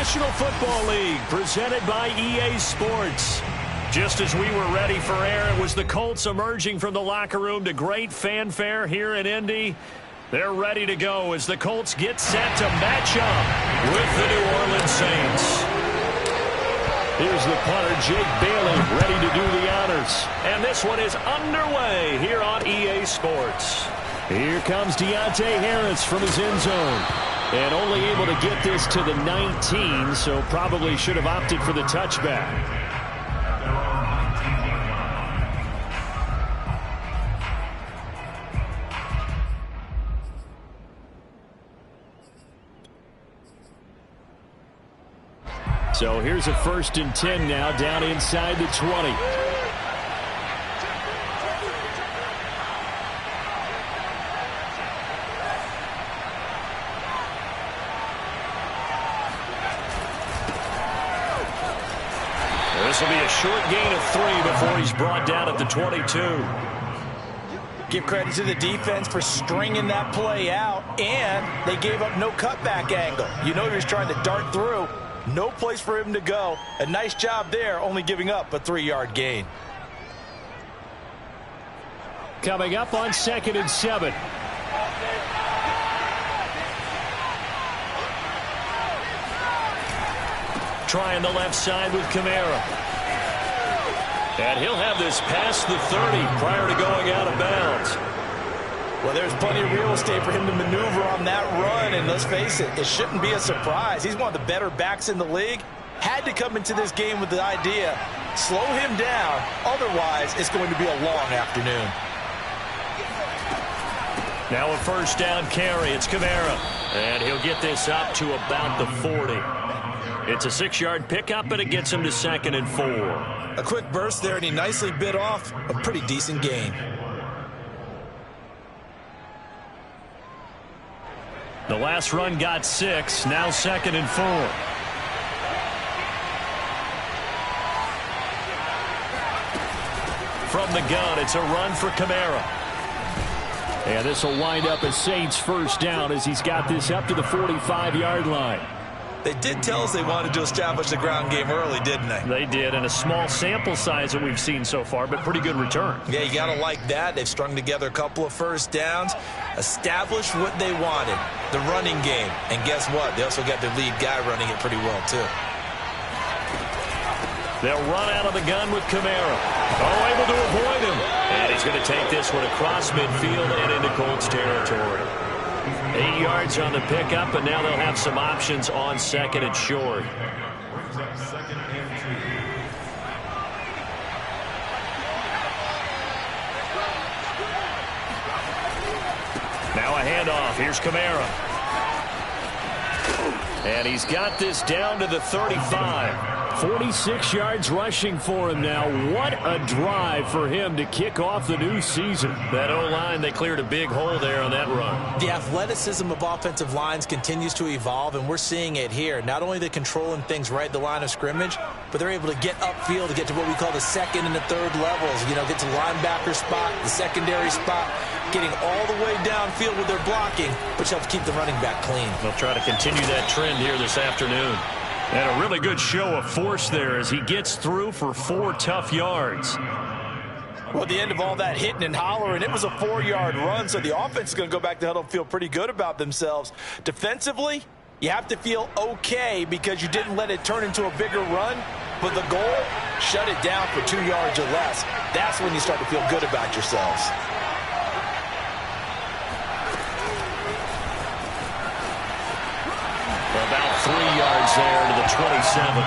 National Football League, presented by EA Sports. Just as we were ready for air, it was the Colts emerging from the locker room to great fanfare here in Indy. They're ready to go as the Colts get set to match up with the New Orleans Saints. Here's the punter, Jake Bailey, ready to do the honors. And this one is underway here on EA Sports. Here comes Deontay Harris from his end zone. And only able to get this to the 19, so probably should have opted for the touchback. So here's a 1st and 10 now, down inside the 20. This will be a short gain of 3 before he's brought down at the 22. Give credit to the defense for stringing that play out, and they gave up no cutback angle. You know he was trying to dart through. No place for him to go. A nice job there, only giving up a 3-yard gain. Coming up on 2nd and 7. Trying the left side with Kamara. And he'll have this past the 30 prior to going out of bounds. Well, there's plenty of real estate for him to maneuver on that run, and let's face it, it shouldn't be a surprise. He's one of the better backs in the league. Had to come into this game with the idea, slow him down, otherwise it's going to be a long afternoon. Now a 1st down carry, it's Kamara, and he'll get this up to about the 40. It's a 6-yard pickup, and it gets him to 2nd and 4. A quick burst there, and he nicely bit off a pretty decent gain. The last run got 6, now 2nd and 4. From the gun, it's a run for Kamara. And this will wind up a Saints 1st down as he's got this up to the 45-yard line. They did tell us they wanted to establish the ground game early, didn't they? They did, and a small sample size that we've seen so far, but pretty good return. Yeah, you got to like that. They've strung together a couple of 1st downs, established what they wanted, the running game. And guess what? They also got their lead guy running it pretty well, too. They'll run out of the gun with Kamara. Oh, able to avoid him. And he's going to take this one across midfield and into Colts territory. 8 yards on the pickup, and now they'll have some options on 2nd and short. Now a handoff. Here's Kamara. And he's got this down to the 35. 46 yards rushing for him now. What a drive for him to kick off the new season. That O-line, they cleared a big hole there on that run. The athleticism of offensive lines continues to evolve, and we're seeing it here. Not only are they controlling things right at the line of scrimmage, but they're able to get upfield to get to what we call the 2nd and the 3rd levels. You know, get to the linebacker spot, the secondary spot, getting all the way downfield with their blocking, which helps keep the running back clean. They'll try to continue that trend here this afternoon. And a really good show of force there as he gets through for 4 tough yards. Well, at the end of all that hitting and hollering, it was a 4-yard run, so the offense is going to go back to huddle and feel pretty good about themselves. Defensively, you have to feel okay because you didn't let it turn into a bigger run, but the goal, shut it down for 2 yards or less. That's when you start to feel good about yourselves. About 3 yards there to the 27.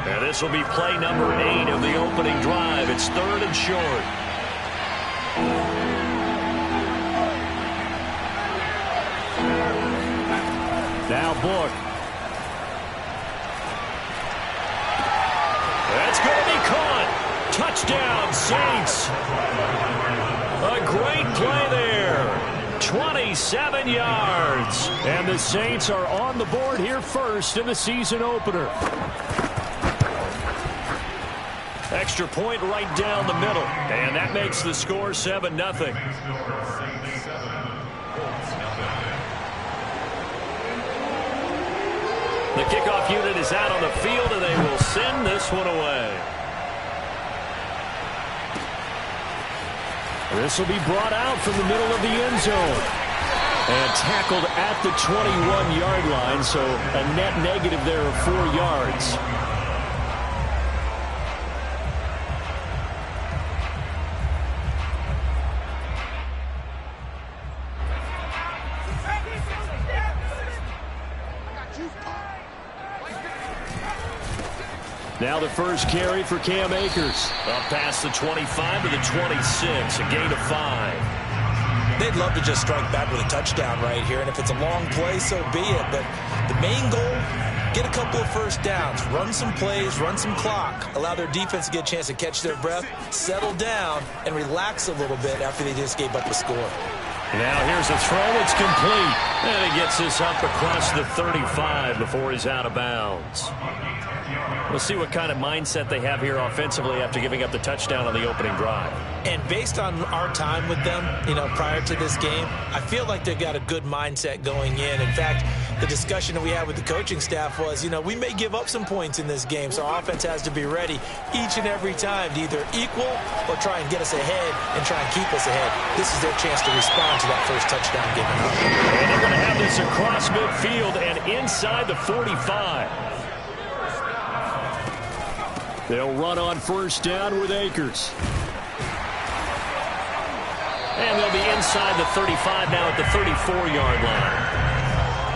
And this will be play number 8 of the opening drive. It's 3rd and short. Now Book. That's going to be caught. Touchdown, Saints. A great play there. 27 yards. And the Saints are on the board here first in the season opener. Extra point right down the middle. And that makes the score 7-0. The kickoff unit is out on the field, and they will send this one away. This will be brought out from the middle of the end zone. And tackled at the 21-yard line, so a net negative there of 4 yards. Now the first carry for Cam Akers. Up past the 25 to the 26, a gain of 5. They'd love to just strike back with a touchdown right here, and if it's a long play, so be it. But the main goal, get a couple of first downs, run some plays, run some clock, allow their defense to get a chance to catch their breath, settle down, and relax a little bit after they just gave up a score. Now here's a throw. It's complete. And he gets this up across the 35 before he's out of bounds. We'll see what kind of mindset they have here offensively after giving up the touchdown on the opening drive. And based on our time with them, prior to this game, I feel like they've got a good mindset going in. In fact, the discussion that we had with the coaching staff was, we may give up some points in this game, so our offense has to be ready each and every time to either equal or try and get us ahead and try and keep us ahead. This is their chance to respond to that first touchdown given up. And they're going to have this across midfield and inside the 45. They'll run on first down with Akers. And they'll be inside the 35 now at the 34-yard line.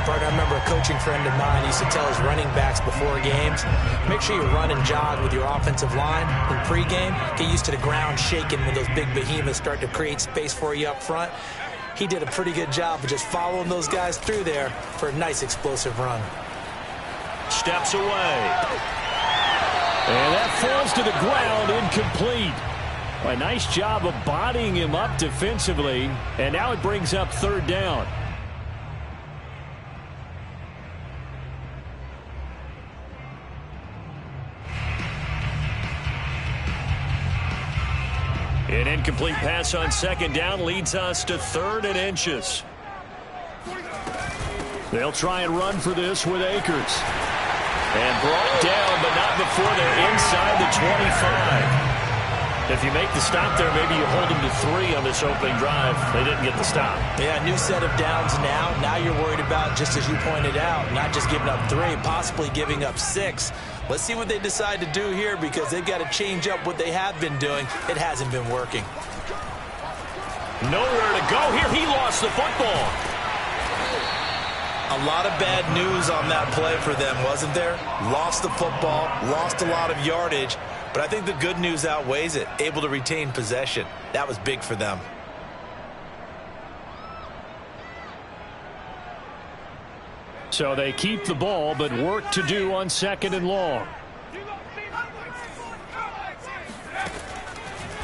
Bart, I remember a coaching friend of mine used to tell his running backs before games, make sure you run and jog with your offensive line in pregame. Get used to the ground shaking when those big behemoths start to create space for you up front. He did a pretty good job of just following those guys through there for a nice explosive run. Steps away. And that falls to the ground, incomplete. A nice job of bodying him up defensively, and now it brings up third down. An incomplete pass on second down leads us to 3rd and inches. They'll try and run for this with Akers. And brought down, but not before they're inside the 25. If you make the stop there, maybe you hold them to 3 on this opening drive. They didn't get the stop. Yeah, new set of downs now. Now you're worried about, just as you pointed out, not just giving up 3, possibly giving up 6. Let's see what they decide to do here because they've got to change up what they have been doing. It hasn't been working. Nowhere to go here. He lost the football. A lot of bad news on that play for them, wasn't there? Lost the football, lost a lot of yardage, but I think the good news outweighs it. Able to retain possession. That was big for them. So they keep the ball, but work to do on 2nd and long.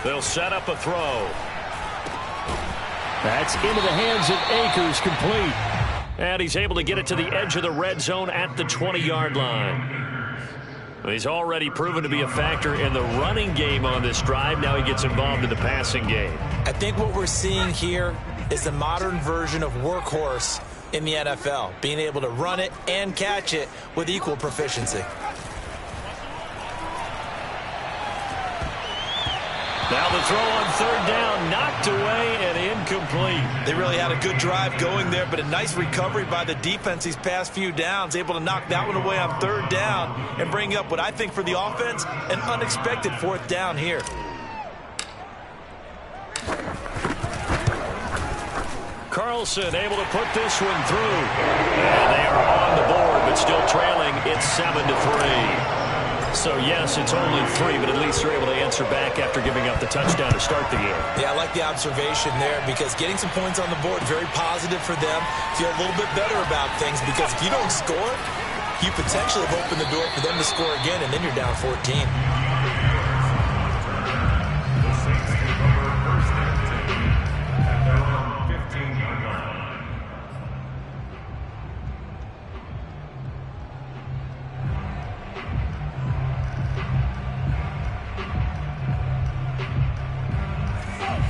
They'll set up a throw. That's into the hands of Akers, complete. And he's able to get it to the edge of the red zone at the 20-yard line. He's already proven to be a factor in the running game on this drive. Now he gets involved in the passing game. I think what we're seeing here is the modern version of workhorse in the NFL, being able to run it and catch it with equal proficiency. Now the throw on 3rd down, knocked away and incomplete. They really had a good drive going there, but a nice recovery by the defense these past few downs, able to knock that one away on 3rd down and bring up what I think for the offense, an unexpected 4th down here. Carlson able to put this one through. And they are on the board, but still trailing. It's 7-3. So, yes, it's only 3, but at least they're able to answer back after giving up the touchdown to start the game. Yeah, I like the observation there because getting some points on the board, very positive for them. Feel a little bit better about things because if you don't score, you potentially have opened the door for them to score again, and then you're down 14.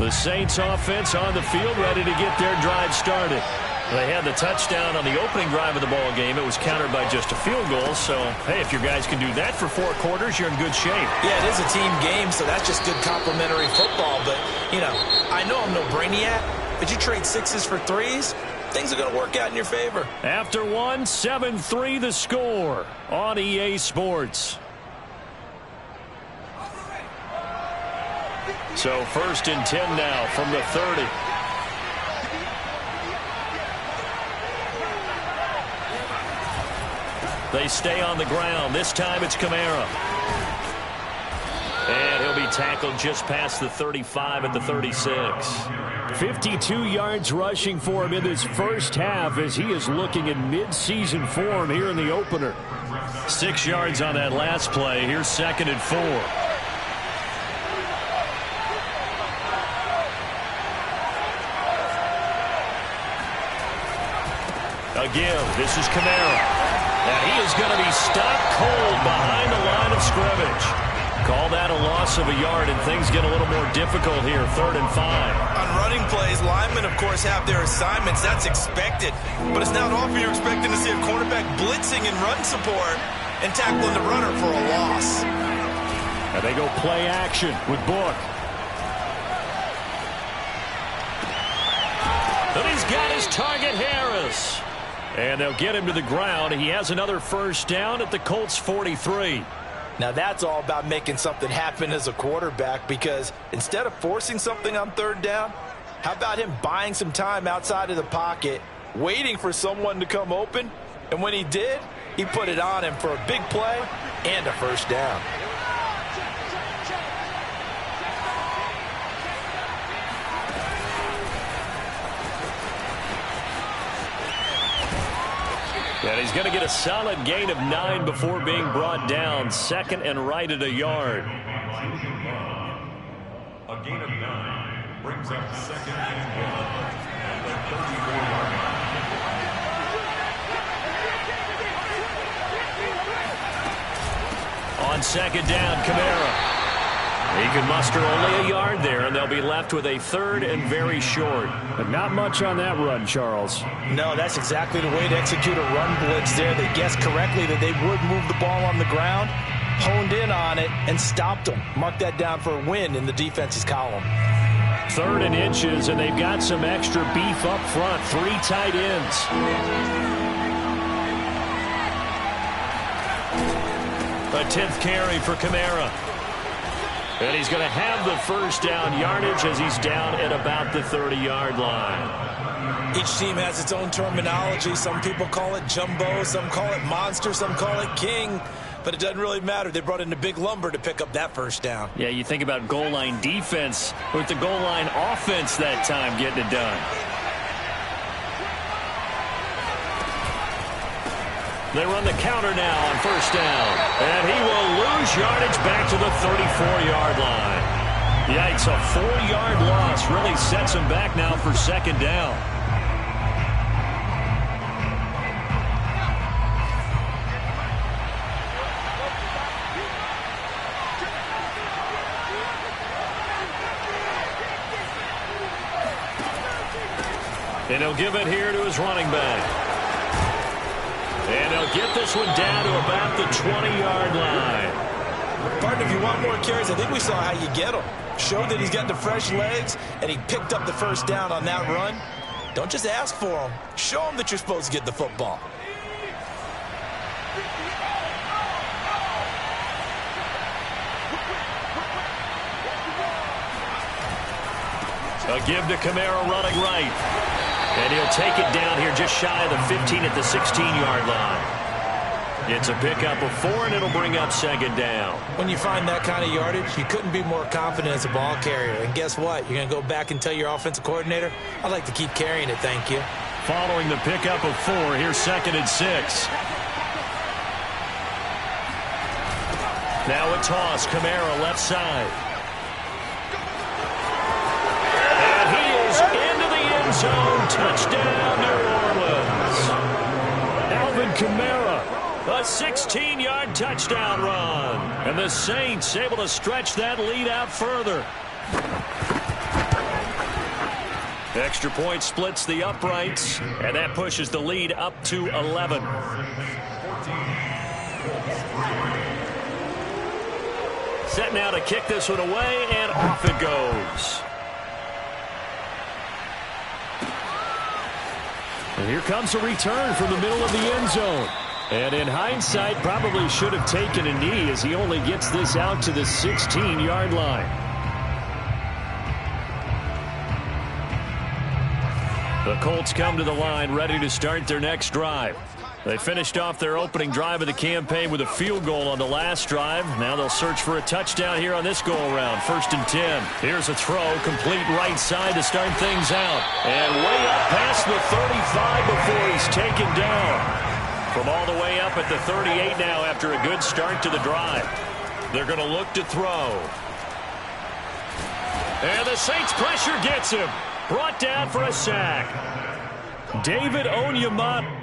The Saints offense on the field, ready to get their drive started. They had the touchdown on the opening drive of the ball game. It was countered by just a field goal. So, hey, if your guys can do that for 4 quarters, you're in good shape. Yeah, it is a team game, so that's just good complementary football. But, I know I'm no brainiac, but you trade 6s for 3s, things are going to work out in your favor. After 1, 7-3 the score on EA Sports. So 1st and 10 now from the 30. They stay on the ground. This time it's Kamara. And he'll be tackled just past the 35 at the 36. 52 yards rushing for him in this first half as he is looking in mid-season form here in the opener. 6 yards on that last play. Here's 2nd and 4. Again, this is Kamara. And he is going to be stopped cold behind the line of scrimmage. Call that a loss of a yard, and things get a little more difficult here. 3rd and 5. On running plays, linemen, of course, have their assignments. That's expected. But it's not often you're expecting to see a cornerback blitzing in run support and tackling the runner for a loss. And they go play action with Book. And he's got his target, Harris. And they'll get him to the ground. He has another first down at the Colts 43. Now that's all about making something happen as a quarterback, because instead of forcing something on 3rd down, how about him buying some time outside of the pocket, waiting for someone to come open, and when he did, he put it on him for a big play and a first down. And he's going to get a solid gain of 9 before being brought down. 2nd and right at a yard. A gain of 9 brings up 2nd and 1 at the 34-yard line. On 2nd down, Kamara. He can muster only a yard there, and they'll be left with a 3rd and very short. But not much on that run, Charles. No, that's exactly the way to execute a run blitz there. They guessed correctly that they would move the ball on the ground, honed in on it, and stopped them. Mark that down for a win in the defense's column. 3rd and inches, and they've got some extra beef up front. 3 tight ends. A 10th carry for Kamara. And he's going to have the first down yardage as he's down at about the 30-yard line. Each team has its own terminology. Some people call it jumbo, some call it monster, some call it king. But it doesn't really matter. They brought in a big lumber to pick up that first down. Yeah, you think about goal line defense with the goal line offense that time getting it done. They run the counter now on first down. And he will lose yardage back to the 34-yard line. Yikes, a 4-yard loss really sets him back now for 2nd down. And he'll give it here to his running back. And he'll get this one down to about the 20-yard line. Partner, if you want more carries, I think we saw how you get them. Showed that he's got the fresh legs, and he picked up the first down on that run. Don't just ask for them. Show them that you're supposed to get the football. A give to Kamara running right. And he'll take it down here just shy of the 15 at the 16-yard line. It's a pickup of 4, and it'll bring up 2nd down. When you find that kind of yardage, you couldn't be more confident as a ball carrier. And guess what? You're going to go back and tell your offensive coordinator, I'd like to keep carrying it, thank you. Following the pickup of 4, here's 2nd and 6. Now a toss, Kamara left side. And he is into the end zone. Touchdown, New Orleans. Alvin Kamara, a 16-yard touchdown run. And the Saints able to stretch that lead out further. Extra point splits the uprights, and that pushes the lead up to 11. Set now to kick this one away, and off it goes. And here comes a return from the middle of the end zone. And in hindsight, probably should have taken a knee as he only gets this out to the 16-yard line. The Colts come to the line ready to start their next drive. They finished off their opening drive of the campaign with a field goal on the last drive. Now they'll search for a touchdown here on this go-around. 1st and 10. Here's a throw, complete right side to start things out. And way up past the 35 before he's taken down. From all the way up at the 38 now after a good start to the drive. They're going to look to throw. And the Saints pressure gets him. Brought down for a sack. David Onyemata.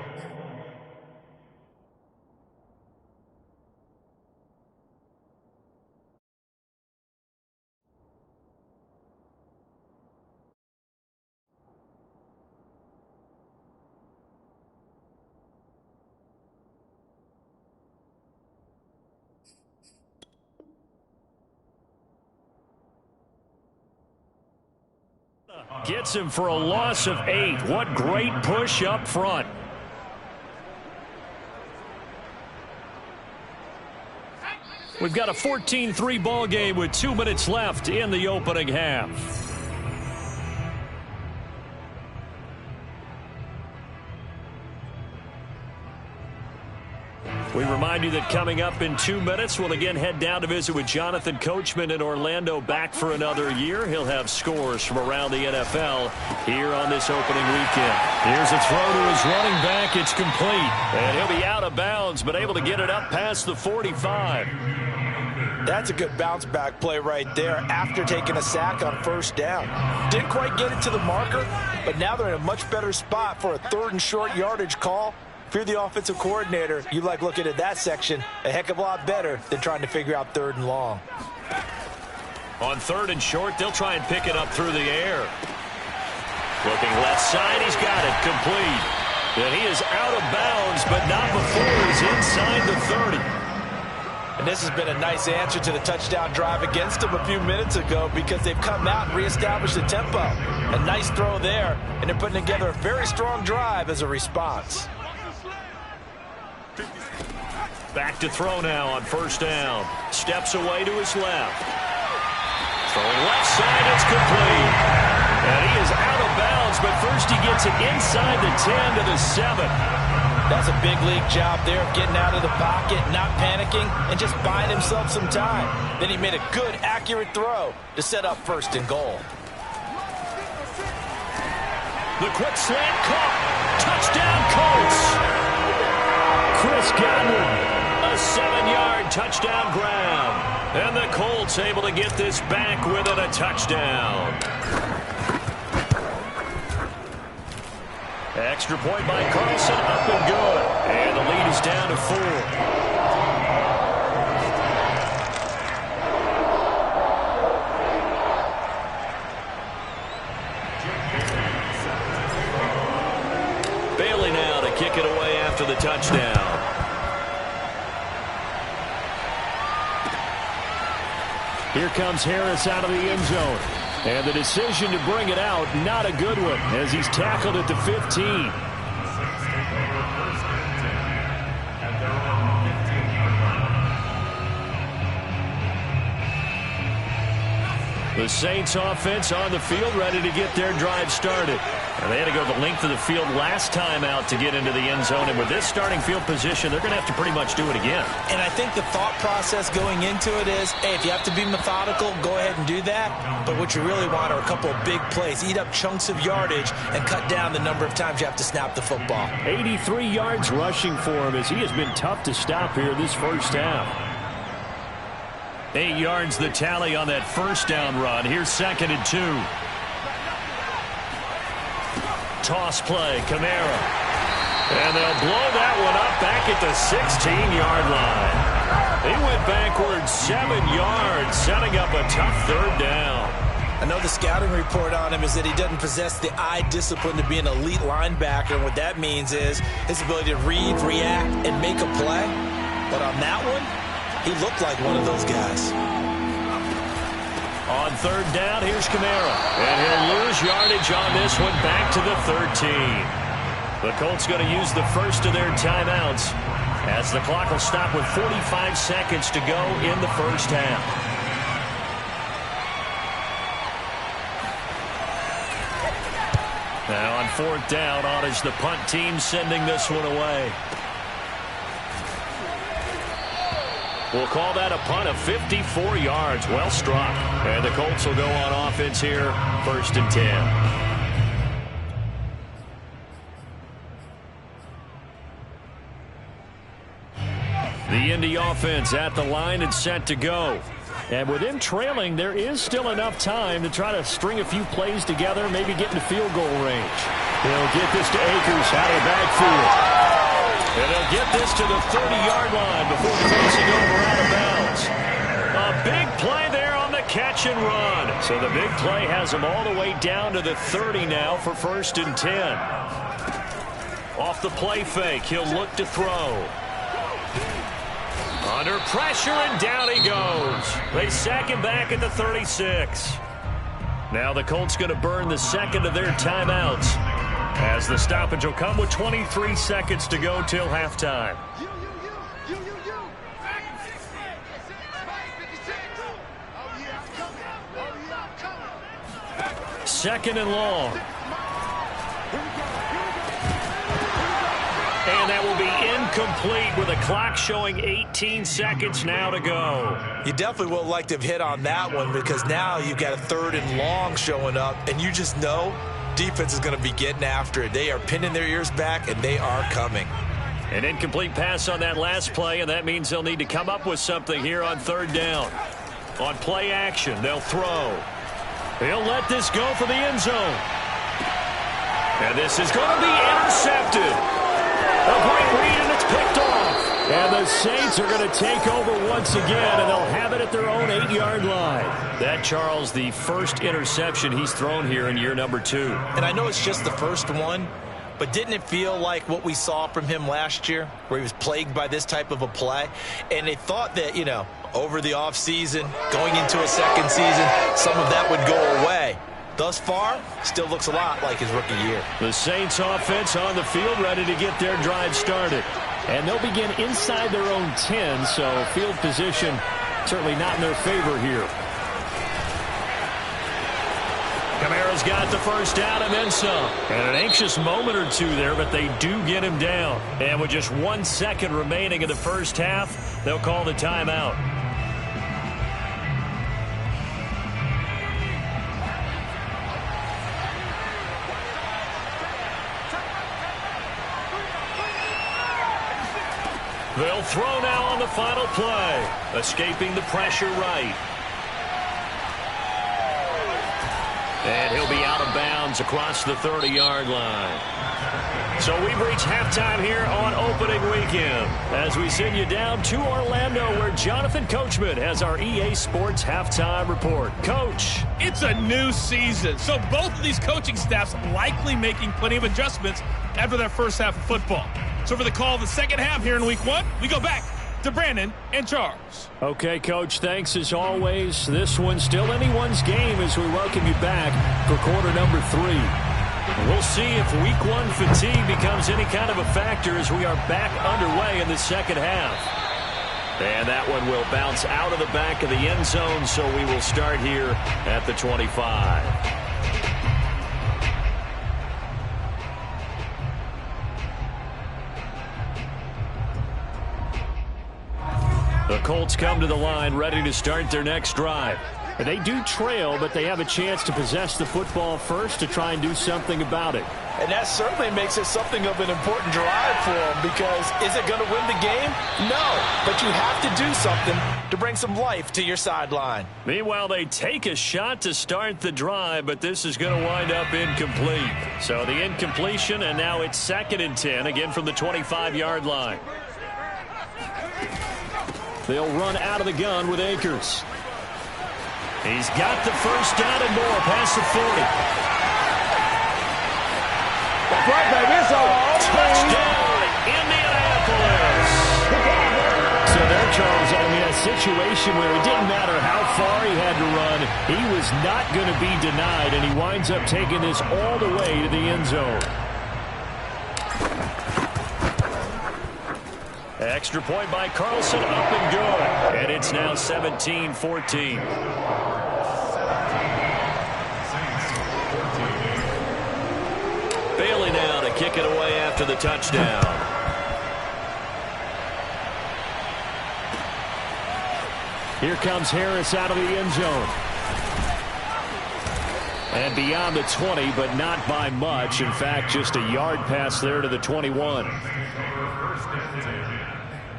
Gets him for a loss of 8. What great push up front. We've got a 14-3 ball game with 2 minutes left in the opening half. We remind you that coming up in 2 minutes, we'll again head down to visit with Jonathan Coachman in Orlando, back for another year. He'll have scores from around the NFL here on this opening weekend. Here's a throw to his running back. It's complete. And he'll be out of bounds, but able to get it up past the 45. That's a good bounce back play right there after taking a sack on 1st down. Didn't quite get it to the marker, but now they're in a much better spot for a 3rd and short yardage call. If you're the offensive coordinator, you like looking at that section a heck of a lot better than trying to figure out 3rd and long. On 3rd and short, they'll try and pick it up through the air. Looking left side, he's got it complete. And he is out of bounds, but not before he's inside the 30. And this has been a nice answer to the touchdown drive against them a few minutes ago because they've come out and reestablished the tempo. A nice throw there, and they're putting together a very strong drive as a response. Back to throw now on 1st down. Steps away to his left. Throwing left side, it's complete. And he is out of bounds, but first he gets it inside the 10 to the 7. That's a big league job there of getting out of the pocket, not panicking, and just buying himself some time. Then he made a good, accurate throw to set up 1st and goal. The quick slant caught. Touchdown, Colts. Chris Godwin. A 7-yard touchdown grab. And the Colts able to get this back within a touchdown. Extra point by Carlson, up and good. And the lead is down to 4. Bailey now to kick it away after the touchdown. Here comes Harris out of the end zone. And the decision to bring it out, not a good one, as he's tackled at the 15. The Saints offense on the field ready to get their drive started. And they had to go the length of the field last time out to get into the end zone. And with this starting field position, they're going to have to pretty much do it again. And I think the thought process going into it is, hey, if you have to be methodical, go ahead and do that. But what you really want are a couple of big plays. Eat up chunks of yardage and cut down the number of times you have to snap the football. 83 yards rushing for him as he has been tough to stop here this first half. 8 yards the tally on that 1st down run. Here's 2nd and 2. Toss play, Kamara. And they'll blow that one up back at the 16-yard line. He went backwards 7 yards, setting up a tough 3rd down. I know the scouting report on him is that he doesn't possess the eye discipline to be an elite linebacker. And what that means is his ability to read, react, and make a play. But on that one, he looked like one of those guys. On third down, here's Kamara. And he'll lose yardage on this one, back to the 13. The Colts going to use the first of their timeouts as the clock will stop with 45 seconds to go in the first half. Now on fourth down, on is the punt team sending this one away. We'll call that a punt of 54 yards. Well struck. And the Colts will go on offense here, 1st and 10. The Indy offense at the line and set to go. And with them trailing, there is still enough time to try to string a few plays together, maybe get into field goal range. They'll get this to Akers out of the backfield. And they'll get this to the 30-yard line before crossing over out of bounds. A big play there on the catch and run. So the big play has them all the way down to the 30 now for 1st and 10. Off the play fake, he'll look to throw. Under pressure, and down he goes. They sack him back at the 36. Now the Colts going to burn the second of their timeouts, as the stoppage will come with 23 seconds to go till halftime. Second and long. And that will be incomplete with a clock showing 18 seconds now to go. You definitely would like to have hit on that one, because now you've got a 3rd and long showing up, and you just know defense is going to be getting after it. They are pinning their ears back, and they are coming. An incomplete pass on that last play, and that means they'll need to come up with something here on 3rd down. On play action, they'll throw. They'll let this go for the end zone. And this is going to be intercepted. A great read, and it's picked off. And the Saints are going to take over once again, and they'll have it at their own 8-yard line. That, Charles, the first interception he's thrown here in year number 2. And I know it's just the first one, but didn't it feel like what we saw from him last year, where he was plagued by this type of a play? And they thought that, you know, over the offseason, going into a second season, some of that would go away. Thus far, still looks a lot like his rookie year. The Saints offense on the field, ready to get their drive started. And they'll begin inside their own 10, so field position certainly not in their favor here. Kamara's got the first down and then some. And an anxious moment or two there, but they do get him down. And with just 1 second remaining in the first half, they'll call the timeout. They'll throw now on the final play. Escaping the pressure right. And he'll be out of bounds across the 30-yard line. So we've reached halftime here on opening weekend, as we send you down to Orlando, where Jonathan Coachman has our EA Sports halftime report. Coach. It's a new season, so both of these coaching staffs likely making plenty of adjustments after their first half of football. So for the call of the second half here in week 1, we go back to Brandon and Charles. Okay, Coach, thanks as always. This one's still anyone's game as we welcome you back for quarter number 3. We'll see if week 1 fatigue becomes any kind of a factor as we are back underway in the second half. And that one will bounce out of the back of the end zone, so we will start here at the 25. The Colts come to the line ready to start their next drive. And they do trail, but they have a chance to possess the football first to try and do something about it. And that certainly makes it something of an important drive for them, because is it going to win the game? No, but you have to do something to bring some life to your sideline. Meanwhile, they take a shot to start the drive, but this is going to wind up incomplete. So the incompletion, and now it's 2nd and 10, again from the 25-yard line. They'll run out of the gun with Akers. He's got the first down and more past the 40. That's right, baby. It's all Touchdown, Indianapolis. So there, Charles, I mean, a situation where it didn't matter how far he had to run, he was not going to be denied, and he winds up taking this all the way to the end zone. Extra point by Carlson, up and good. And it's now 17-14. Bailey now to kick it away after the touchdown. Here comes Harris out of the end zone. And beyond the 20, but not by much. In fact, just a yard pass there to the 21.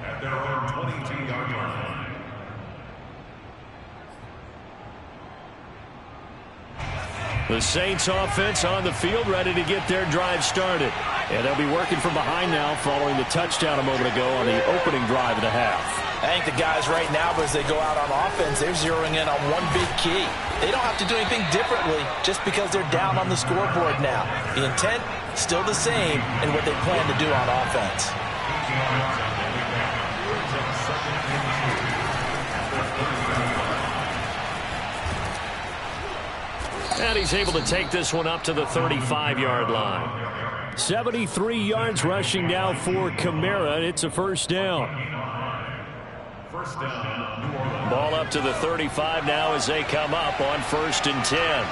At their own 22-yard line. The Saints offense on the field, ready to get their drive started. And they'll be working from behind now following the touchdown a moment ago on the opening drive of the half. I think the guys right now, as they go out on offense, they're zeroing in on one big key. They don't have to do anything differently just because they're down on the scoreboard now. The intent, still the same in what they plan to do on offense. And he's able to take this one up to the 35-yard line. 73 yards rushing now for Kamara. It's a first down. First down, New Orleans. Ball up to the 35 now as they come up on 1st and 10.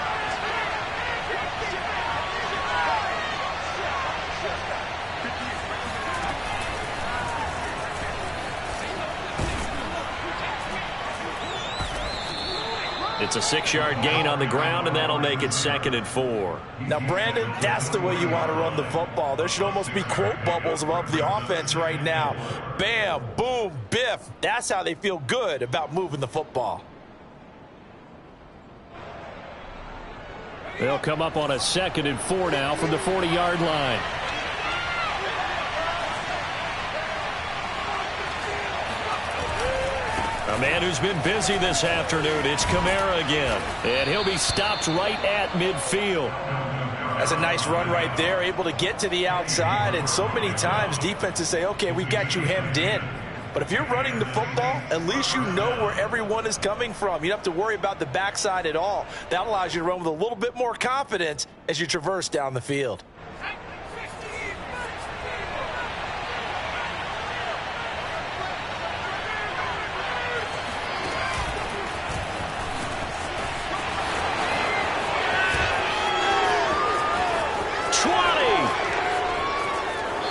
It's a 6-yard gain on the ground, and that'll make it 2nd and 4. Now, Brandon, that's the way you want to run the football. There should almost be quote bubbles above the offense right now. Bam, boom, biff. That's how they feel good about moving the football. They'll come up on a 2nd and 4 now from the 40-yard line. A man who's been busy this afternoon, it's Kamara again. And he'll be stopped right at midfield. That's a nice run right there, able to get to the outside. And so many times defenses say, okay, we got you hemmed in. But if you're running the football, at least you know where everyone is coming from. You don't have to worry about the backside at all. That allows you to run with a little bit more confidence as you traverse down the field.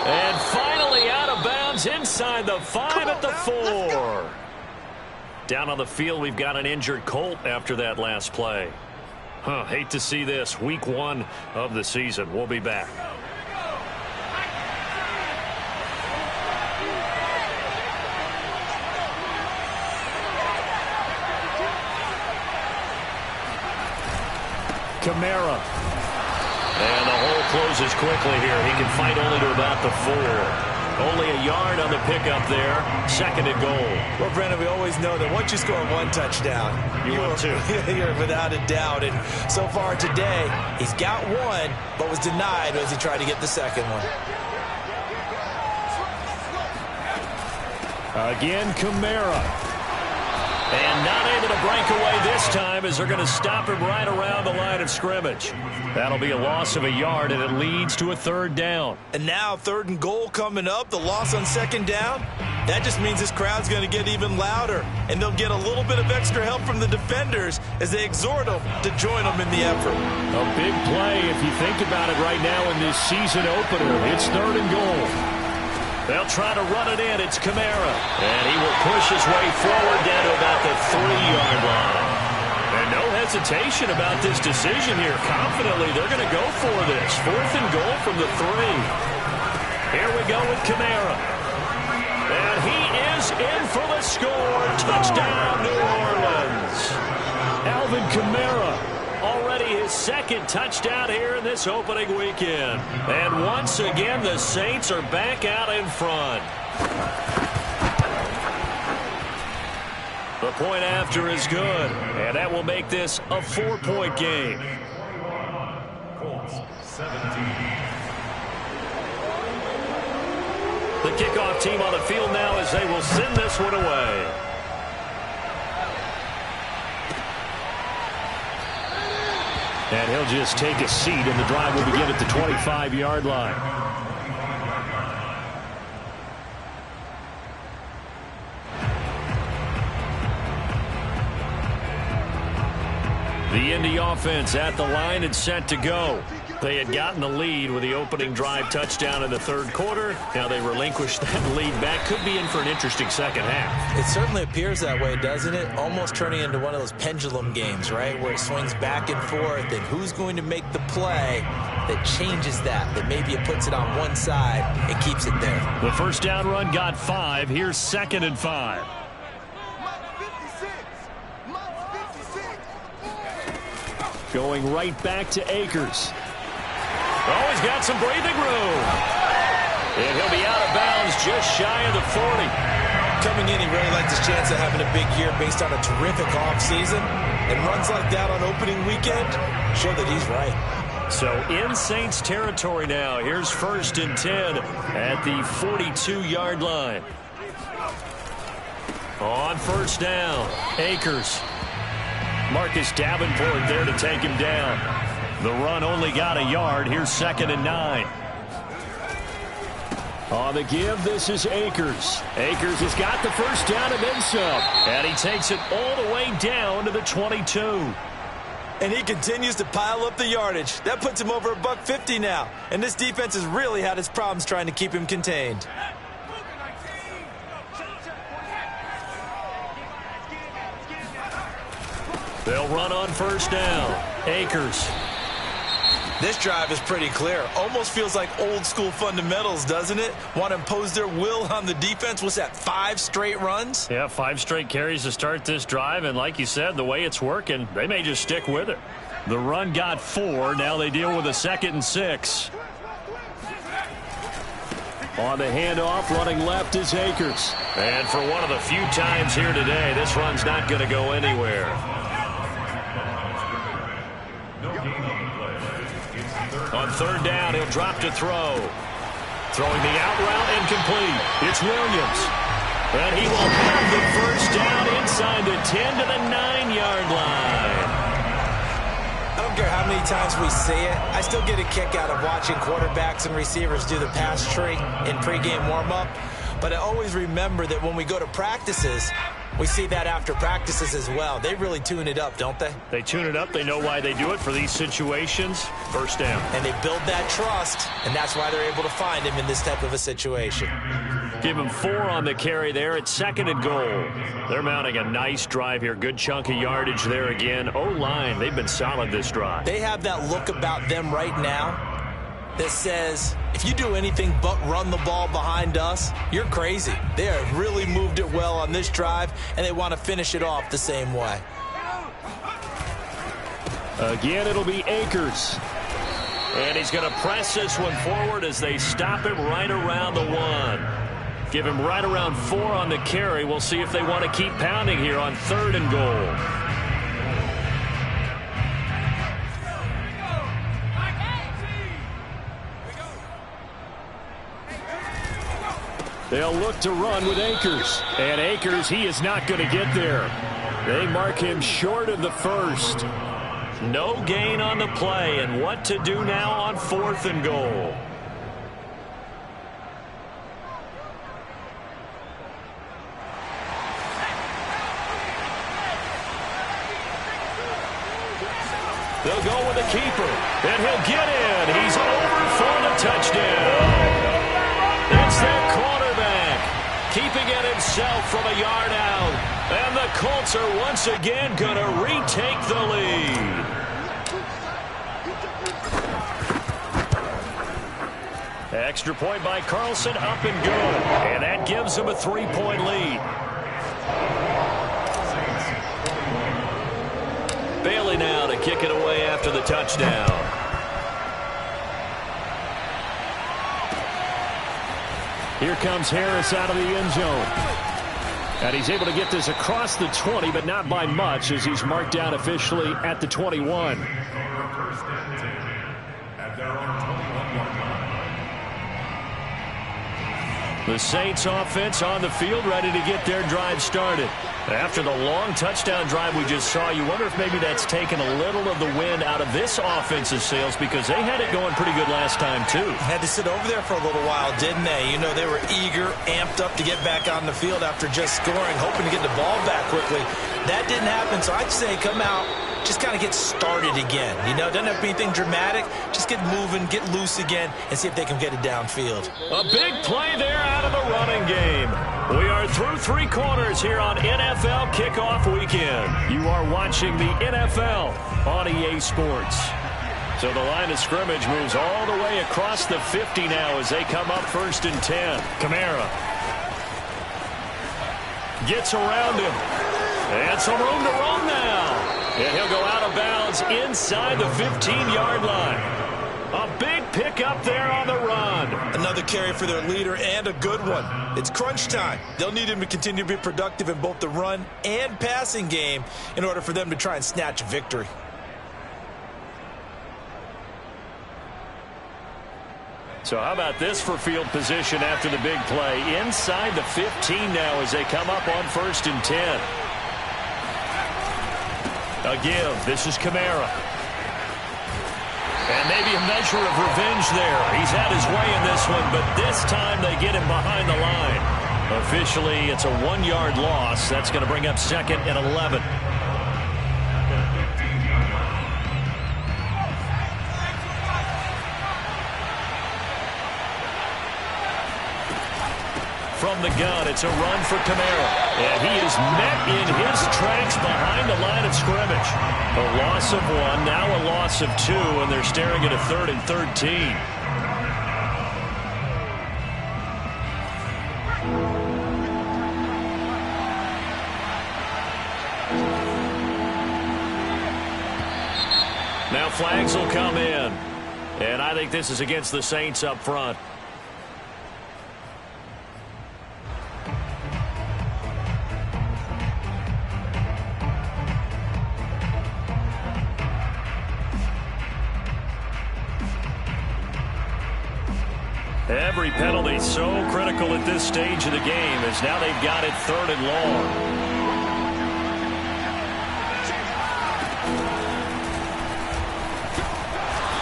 And finally out of bounds inside the 5 at the 4. Down on the field, we've got an injured Colt after that last play. Hate to see this. Week 1 of the season. We'll be back. Kamara. And the hole closes quickly here. He can fight only to about the 4. Only a yard on the pickup there. 2nd and goal. Well, Brandon, we always know that once you score one touchdown, you're without a doubt. And so far today, he's got one, but was denied as he tried to get the second one. Again, Kamara. And not able to break away this time as they're going to stop him right around the line of scrimmage. That'll be a loss of a yard, and it leads to a 3rd down. And now 3rd and goal coming up, the loss on 2nd down. That just means this crowd's going to get even louder, and they'll get a little bit of extra help from the defenders as they exhort them to join them in the effort. A big play if you think about it right now in this season opener. It's 3rd and goal. They'll try to run it in. It's Kamara. And he will push his way forward down to about the 3-yard line. And no hesitation about this decision here. Confidently, they're going to go for this. 4th and goal from the 3. Here we go with Kamara. And he is in for the score. Touchdown, New Orleans. Alvin Kamara. Already his 2nd touchdown here in this opening weekend. And once again, the Saints are back out in front. The point after is good, and that will make this a 4-point game. Colts 17. The kickoff team on the field now as they will send this one away. And he'll just take a seat, and the drive will begin at the 25-yard line. The Indy offense at the line and set to go. They had gotten the lead with the opening drive touchdown in the third quarter. Now they relinquished that lead back. Could be in for an interesting second half. It certainly appears that way, doesn't it? Almost turning into one of those pendulum games, right, where it swings back and forth, and who's going to make the play that changes that maybe it puts it on one side and keeps it there. The first down run got 5. Here's 2nd and 5. Going right back to Akers. Oh, he's got some breathing room. And he'll be out of bounds just shy of the 40. Coming in, he really liked his chance of having a big year based on a terrific offseason. And runs like that on opening weekend show that he's right. So in Saints territory now. Here's 1st and 10 at the 42-yard line. On first down, Akers. Marcus Davenport there to take him down. The run only got a yard. Here's 2nd and 9. On the give, this is Akers. Akers has got the first down and then some. And he takes it all the way down to the 22. And he continues to pile up the yardage. That puts him over $150 now. And this defense has really had its problems trying to keep him contained. They'll run on first down. Akers. This drive is pretty clear. Almost feels like old school fundamentals, doesn't it? Want to impose their will on the defense. Was that 5 straight runs? Yeah, 5 straight carries to start this drive. And like you said, the way it's working, they may just stick with it. The run got 4. Now they deal with a 2nd and 6. On the handoff, running left is Akers. And for one of the few times here today, this run's not going to go anywhere. On third down, he'll drop to throw. Throwing the out route incomplete. It's Williams. And he will have the first down inside the 10 to the 9-yard line. I don't care how many times we see it. I still get a kick out of watching quarterbacks and receivers do the pass tree in pregame warm-up. But I always remember that when we go to practices, we see that after practices as well. They really tune it up, don't they? They tune it up. They know why they do it for these situations. First down. And they build that trust, and that's why they're able to find him in this type of a situation. Give him 4 on the carry there at 2nd and goal. They're mounting a nice drive here. Good chunk of yardage there again. O-line, they've been solid this drive. They have that look about them right now that says, if you do anything but run the ball behind us, you're crazy. They have really moved it well on this drive, and they want to finish it off the same way. Again, it'll be Akers. And he's going to press this one forward as they stop him right around the 1. Give him right around 4 on the carry. We'll see if they want to keep pounding here on 3rd and goal. They'll look to run with Akers. And Akers, he is not going to get there. They mark him short of the first. No gain on the play. And what to do now on 4th and goal. They'll go with the keeper. And he'll get in. He's over for the touchdown. It's their quarterback, keeping it himself from a yard out. And the Colts are once again going to retake the lead. Extra point by Carlson, up and good. And that gives them a 3-point lead. Bailey now to kick it away after the touchdown. Here comes Harris out of the end zone. And he's able to get this across the 20, but not by much, as he's marked down officially at the 21. The Saints offense on the field, ready to get their drive started. After the long touchdown drive we just saw, you wonder if maybe that's taken a little of the wind out of this offensive sails, because they had it going pretty good last time too. Had to sit over there for a little while, didn't they? You know, they were eager, amped up to get back on the field after just scoring, hoping to get the ball back quickly. That didn't happen, so I'd say come out, just kind of get started again. You know, doesn't have to be anything dramatic. Just get moving, get loose again, and see if they can get it downfield. A big play there out of the running game. We are through 3 quarters here on NFL Kickoff Weekend. You are watching the NFL on EA Sports. So the line of scrimmage moves all the way across the 50 now as they come up 1st and 10. Kamara gets around him. And some room to run now. And he'll go out of bounds inside the 15-yard line. A big pickup there on the run. Another carry for their leader, and a good one. It's crunch time. They'll need him to continue to be productive in both the run and passing game in order for them to try and snatch a victory. So how about this for field position after the big play? Inside the 15 now as they come up on 1st and 10. A give. This is Kamara. And maybe a measure of revenge there. He's had his way in this one, but this time they get him behind the line. Officially, it's a 1-yard loss. That's going to bring up 2nd and 11. From the gun, it's a run for Kamara. And he is met in his tracks behind the line of scrimmage. A loss of 1, now a loss of 2, and they're staring at a 3rd and 13. Now flags will come in. And I think this is against the Saints up front. Every penalty so critical at this stage of the game, as now they've got it 3rd and long.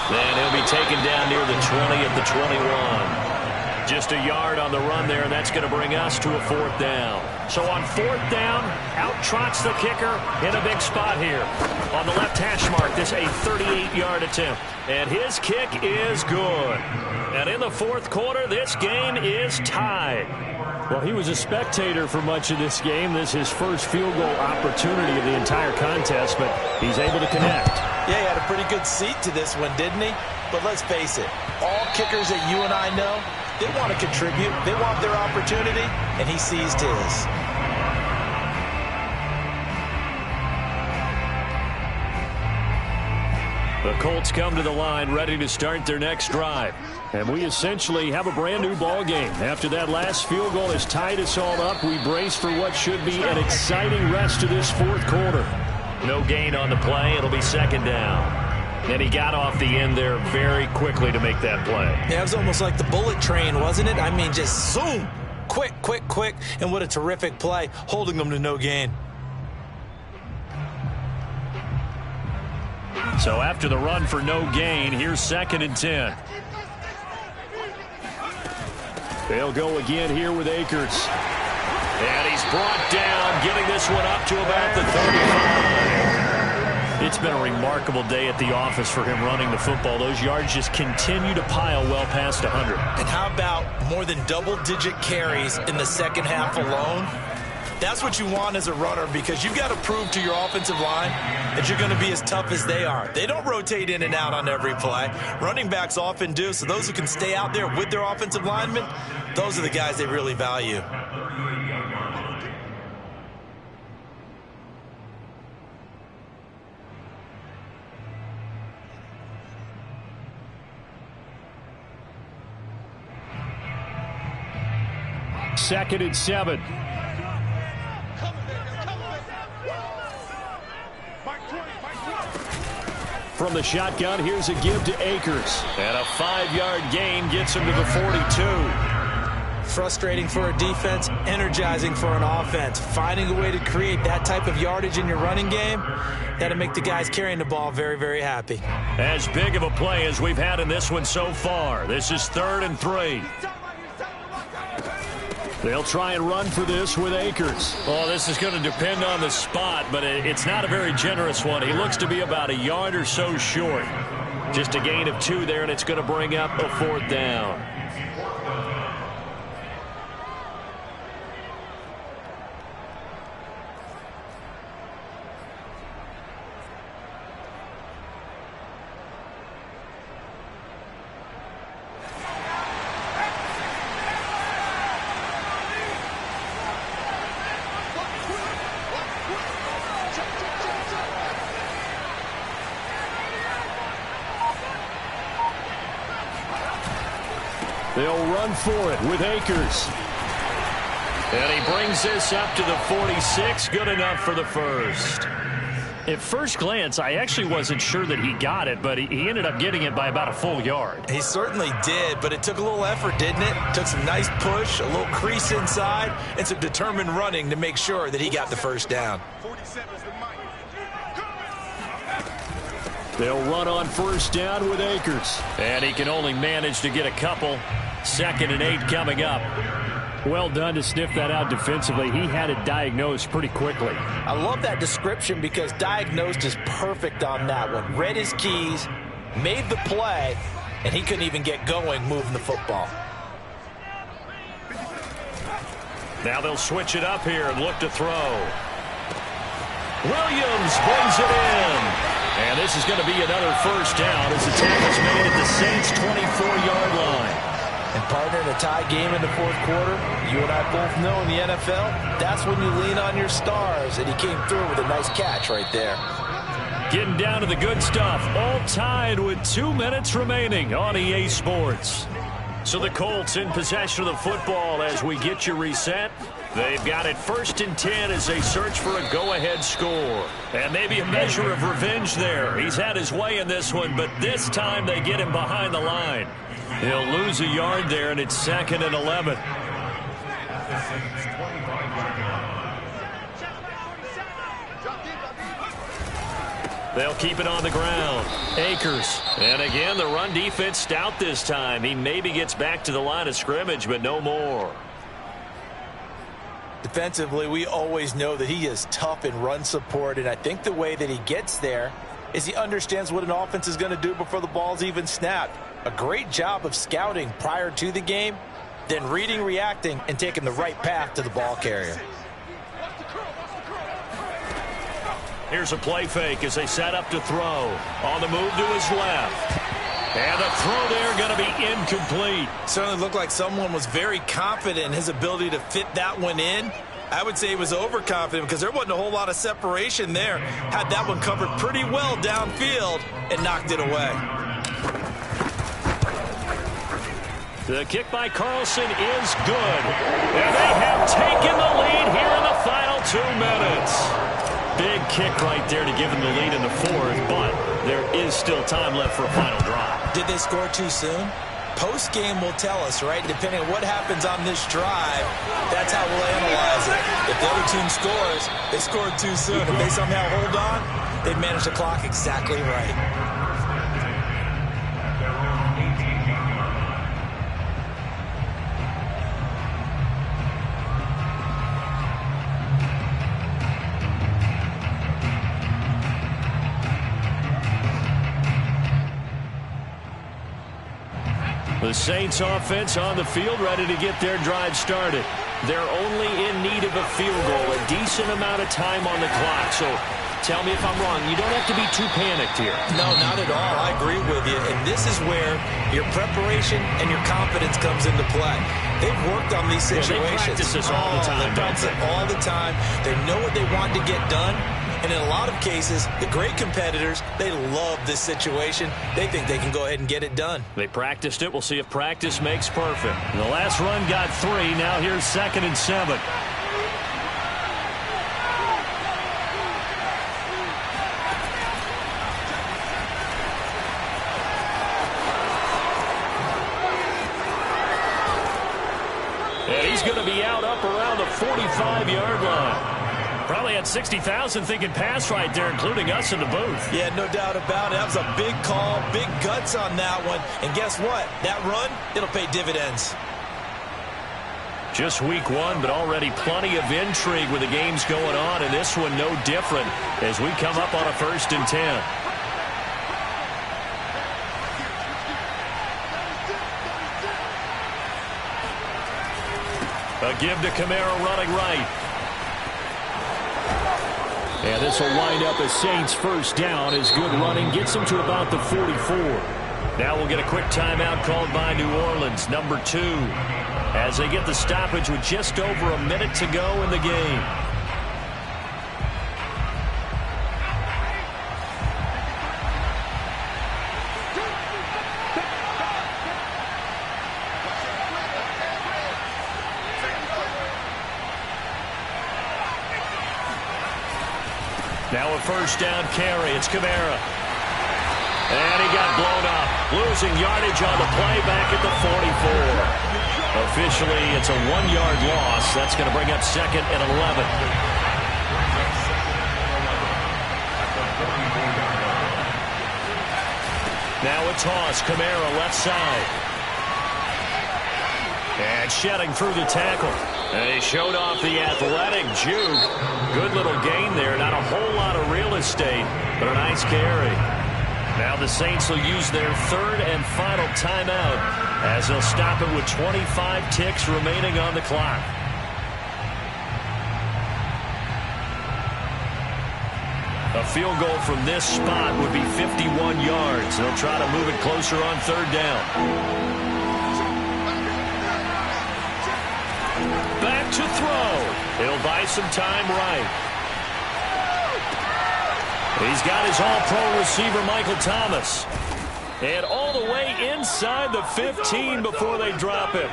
Then he'll be taken down near the 20 at the 21. Just a yard on the run there, and that's going to bring us to a 4th down. So on 4th down, out trots the kicker in a big spot here. On the left hash mark, this a 38-yard attempt. And his kick is good. And in the 4th quarter, this game is tied. Well, he was a spectator for much of this game. This is his first field goal opportunity of the entire contest, but he's able to connect. Yeah, he had a pretty good seat to this one, didn't he? But let's face it, all kickers that you and I know, they want to contribute. They want their opportunity, and he seized his. The Colts come to the line ready to start their next drive. And we essentially have a brand new ball game. After that last field goal has tied us all up, we brace for what should be an exciting rest of this 4th quarter. No gain on the play. It'll be 2nd down. And he got off the end there very quickly to make that play. Yeah, it was almost like the bullet train, wasn't it? I mean, just zoom. Quick, quick, quick. And what a terrific play, holding them to no gain. So after the run for no gain, here's 2nd and 10. They'll go again here with Akers. And he's brought down, getting this one up to about the 35. It's been a remarkable day at the office for him running the football. Those yards just continue to pile well past 100. And how about more than double-digit carries in the 2nd half alone? That's what you want as a runner, because you've got to prove to your offensive line that you're going to be as tough as they are. They don't rotate in and out on every play. Running backs often do, so those who can stay out there with their offensive linemen, those are the guys they really value. Second and 7. from the shotgun. Here's a give to Akers. And a 5-yard gain gets him to the 42. Frustrating for a defense, energizing for an offense. Finding a way to create that type of yardage in your running game, that'll make the guys carrying the ball very, very happy. As big of a play as we've had in this one so far. This is 3rd and 3. They'll try and run for this with Akers. Oh, this is going to depend on the spot, but it's not a very generous one. He looks to be about a yard or so short. Just a gain of 2 there, and it's going to bring up a 4th down. They'll run for it with Akers. And he brings this up to the 46. Good enough for the first. At first glance, I actually wasn't sure that he got it, but he ended up getting it by about a full yard. He certainly did, but it took a little effort, didn't it? Took some nice push, a little crease inside, and some determined running to make sure that he got the first down. They'll run on first down with Akers. And he can only manage to get a couple. 2nd and 8 coming up. Well done to sniff that out defensively. He had it diagnosed pretty quickly. I love that description because diagnosed is perfect on that one. Read his keys, made the play, and he couldn't even get going moving the football. Now they'll switch it up here and look to throw. Williams brings it in. And this is going to be another first down as the tackle's made at the Saints' 24-yard line. And partner, in a tie game in the 4th quarter, you and I both know in the NFL, that's when you lean on your stars, and he came through with a nice catch right there. Getting down to the good stuff, all tied with 2 minutes remaining on EA Sports. So the Colts in possession of the football as we get you reset. They've got it 1st and 10 as they search for a go-ahead score. And maybe a measure of revenge there. He's had his way in this one, but this time they get him behind the line. He'll lose a yard there, and it's 2nd and 11. They'll keep it on the ground. Akers. And again, the run defense stout this time. He maybe gets back to the line of scrimmage, but no more. Defensively, we always know that he is tough in run support, and I think the way that he gets there is he understands what an offense is going to do before the ball's even snapped. A great job of scouting prior to the game, then reading, reacting, and taking the right path to the ball carrier. Here's a play fake as they set up to throw. On the move to his left. And the throw there going to be incomplete. Certainly looked like someone was very confident in his ability to fit that one in. I would say he was overconfident because there wasn't a whole lot of separation there. Had that one covered pretty well downfield and knocked it away. The kick by Carlson is good. And they have taken the lead here in the final 2 minutes. Big kick right there to give them the lead in the 4th, but there is still time left for a final drive. Did they score too soon? Post-game will tell us, right? Depending on what happens on this drive, that's how we'll analyze it. If the other team scores, they scored too soon. If they somehow hold on, they've managed the clock exactly right. The Saints offense on the field ready to get their drive started. They're only in need of a field goal, a decent amount of time on the clock. So tell me if I'm wrong. You don't have to be too panicked here. No, not at all. I agree with you. And this is where your preparation and your confidence comes into play. They've worked on these situations. They practice this all the time. They practice it all the time. They know what they want to get done. And in a lot of cases, the great competitors, they love this situation. They think they can go ahead and get it done. They practiced it. We'll see if practice makes perfect. The last run got 3. Now here's 2nd and 7. going to be out up around the 45-yard line. Probably had 60,000 thinking pass right there, including us in the booth. Yeah, no doubt about it. That was a big call, big guts on that one. And guess what? That run, it'll pay dividends. Just week one, but already plenty of intrigue with the games going on, and this one no different as we come up on a 1st and 10. A give to Kamara running right. And this will wind up a Saints first down as good running gets them to about the 44. Now we'll get a quick timeout called by New Orleans, number 2, as they get the stoppage with just over a minute to go in the game. Now a first down carry. It's Kamara. And he got blown up. Losing yardage on the play back at the 44. Officially, it's a 1-yard loss. That's going to bring up 2nd and 11. Now a toss. Kamara left side. And shedding through the tackle. And he showed off the athletic juke. Good little gain there. Not a whole lot of real estate, but a nice carry. Now the Saints will use their 3rd and final timeout as they'll stop it with 25 ticks remaining on the clock. A field goal from this spot would be 51 yards. They'll try to move it closer on 3rd down. Back to throw. He'll buy some time right. He's got his all-pro receiver, Michael Thomas. And all the way inside the 15 before they drop him.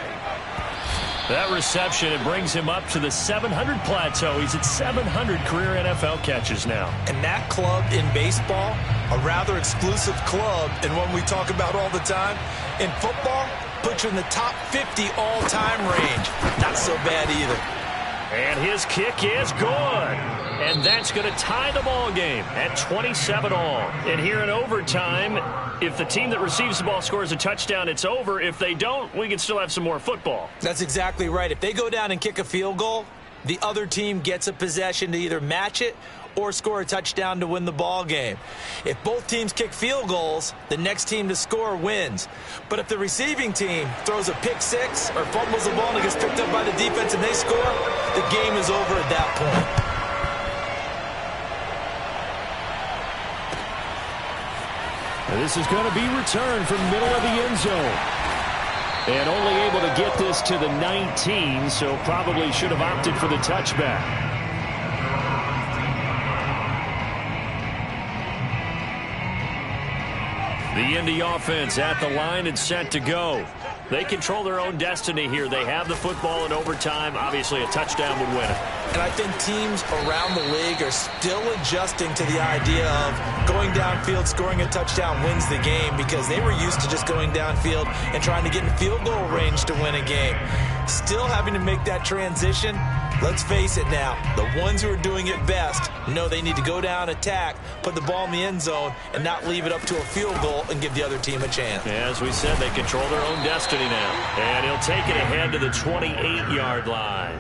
That reception, it brings him up to the 700 plateau. He's at 700 career NFL catches now. And that club in baseball, a rather exclusive club, and one we talk about all the time. In football, puts you in the top 50 all-time range. Not so bad either. And his kick is good. And that's going to tie the ball game at 27 all. And here in overtime, if the team that receives the ball scores a touchdown, it's over. If they don't, we can still have some more football. That's exactly right. If they go down and kick a field goal, the other team gets a possession to either match it or score a touchdown to win the ball game. If both teams kick field goals, the next team to score wins. But if the receiving team throws a pick six or fumbles the ball and it gets picked up by the defense and they score, the game is over at that point. This is going to be returned from the middle of the end zone. And only able to get this to the 19, so probably should have opted for the touchback. The Indy offense at the line and set to go. They control their own destiny here. They have the football in overtime. Obviously, a touchdown would win it. And I think teams around the league are still adjusting to the idea of going downfield, scoring a touchdown wins the game, because they were used to just going downfield and trying to get in field goal range to win a game. Still having to make that transition. Let's face it now, the ones who are doing it best know they need to go down, attack, put the ball in the end zone, and not leave it up to a field goal and give the other team a chance. As we said, they control their own destiny now. And he'll take it ahead to the 28-yard line.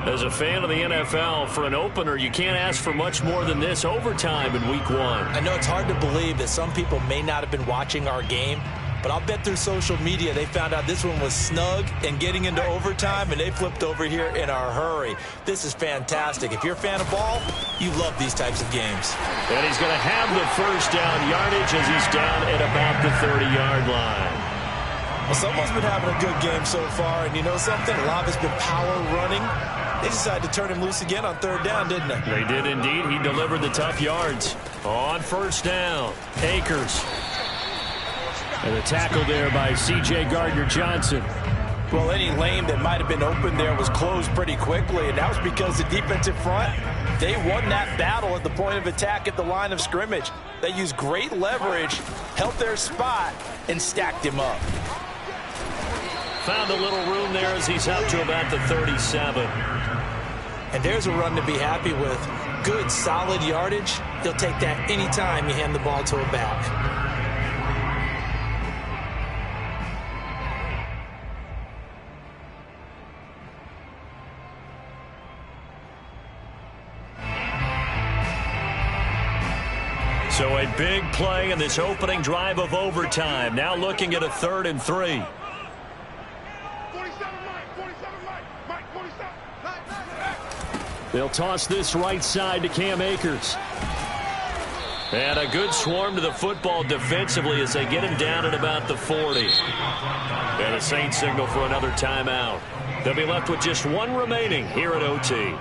As a fan of the NFL, for an opener, you can't ask for much more than this overtime in week one. I know it's hard to believe that some people may not have been watching our game, but I'll bet through social media they found out this one was snug and getting into overtime, and they flipped over here in a hurry. This is fantastic. If you're a fan of ball, you love these types of games. And he's going to have the first down yardage as he's down at about the 30-yard line. Well, someone's been having a good game so far, and you know something? A lot of it's been power running. They decided to turn him loose again on third down, didn't they? They did indeed. He delivered the tough yards. On first down, Akers. And the tackle there by C.J. Gardner-Johnson. Well, any lane that might have been open there was closed pretty quickly, and that was because the defensive front, they won that battle at the point of attack at the line of scrimmage. They used great leverage, held their spot, and stacked him up. Found a little room there as he's up to about the 37. And there's a run to be happy with. Good, solid yardage. He'll take that anytime you hand the ball to a back. So a big play in this opening drive of overtime. Now looking at a 3rd and 3. They'll toss this right side to Cam Akers. And a good swarm to the football defensively as they get him down at about the 40. And a Saints signal for another timeout. They'll be left with just one remaining here at OT.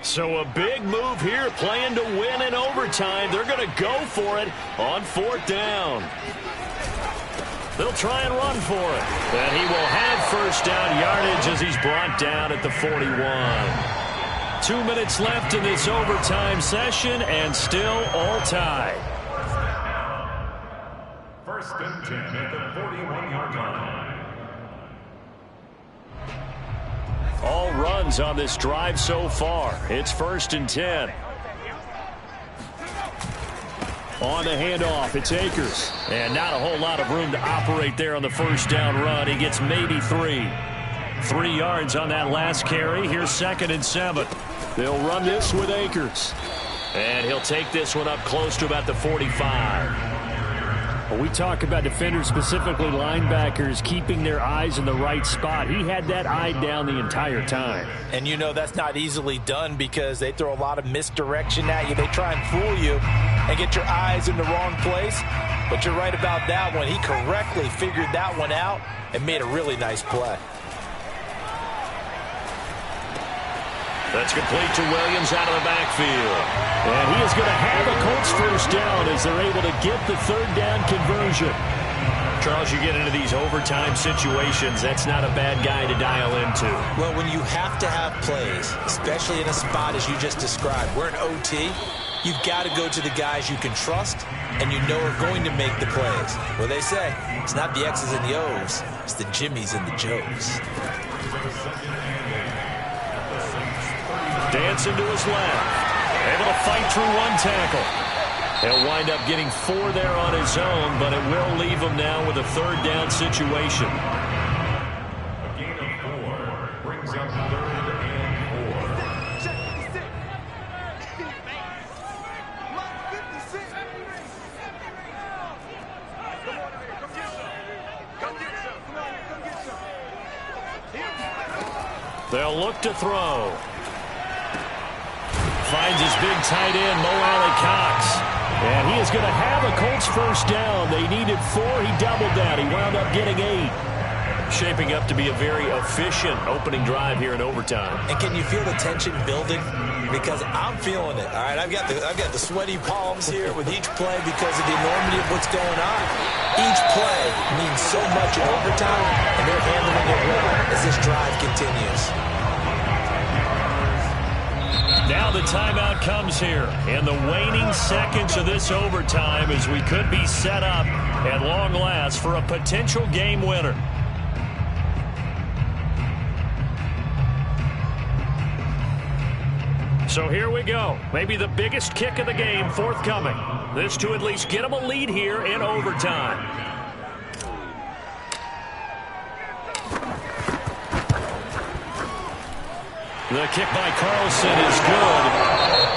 So a big move here, playing to win in overtime. They're going to go for it on 4th down. They'll try and run for it. And he will have first down yardage as he's brought down at the 41. 2 minutes left in this overtime session, and still all tied. 1st and 10 at the 41-yard line. All runs on this drive so far. It's 1st and 10. On the handoff, it's Akers. And not a whole lot of room to operate there on the first down run. He gets maybe 3. 3 yards on that last carry. Here's 2nd and 7. They'll run this with Akers. And he'll take this one up close to about the 45. We talk about defenders, specifically linebackers, keeping their eyes in the right spot. He had that eye down the entire time. And you know that's not easily done because they throw a lot of misdirection at you. They try and fool you and get your eyes in the wrong place. But you're right about that one. He correctly figured that one out and made a really nice play. That's complete to Williams out of the backfield. And he is going to have a Colts first down as they're able to get the 3rd down conversion. Charles, you get into these overtime situations, that's not a bad guy to dial into. Well, when you have to have plays, especially in a spot as you just described, we're in OT, you've got to go to the guys you can trust and you know are going to make the plays. Well, they say it's not the X's and the O's, it's the Jimmies and the Joes. Dancing to his left. Able to fight through one tackle. He'll wind up getting 4 there on his own, but it will leave him now with a 3rd down situation. A gain of 4 brings up 3rd and 4. They'll look to throw. Finds his big tight end, Mo Alley-Cox. And he is going to have a Colts first down. They needed 4. He doubled that. He wound up getting 8. Shaping up to be a very efficient opening drive here in overtime. And can you feel the tension building? Because I'm feeling it. All right, I've got the sweaty palms here with each play because of the enormity of what's going on. Each play means so much in overtime, and they're handling it well as this drive continues. Now the timeout comes here in the waning seconds of this overtime as we could be set up at long last for a potential game winner. So here we go. Maybe the biggest kick of the game forthcoming. This to at least get them a lead here in overtime. The kick by Carlson is good,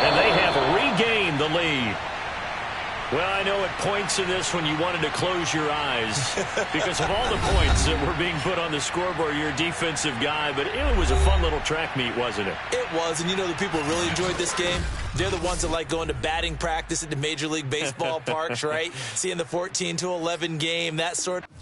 and they have regained the lead. Well, I know at points in this when you wanted to close your eyes because of all the points that were being put on the scoreboard. You're a defensive guy, but it was a fun little track meet, wasn't it? It was, and you know the people who really enjoyed this game? They're the ones that like going to batting practice at the Major League Baseball parks, right? Seeing the 14-11 game, that sort of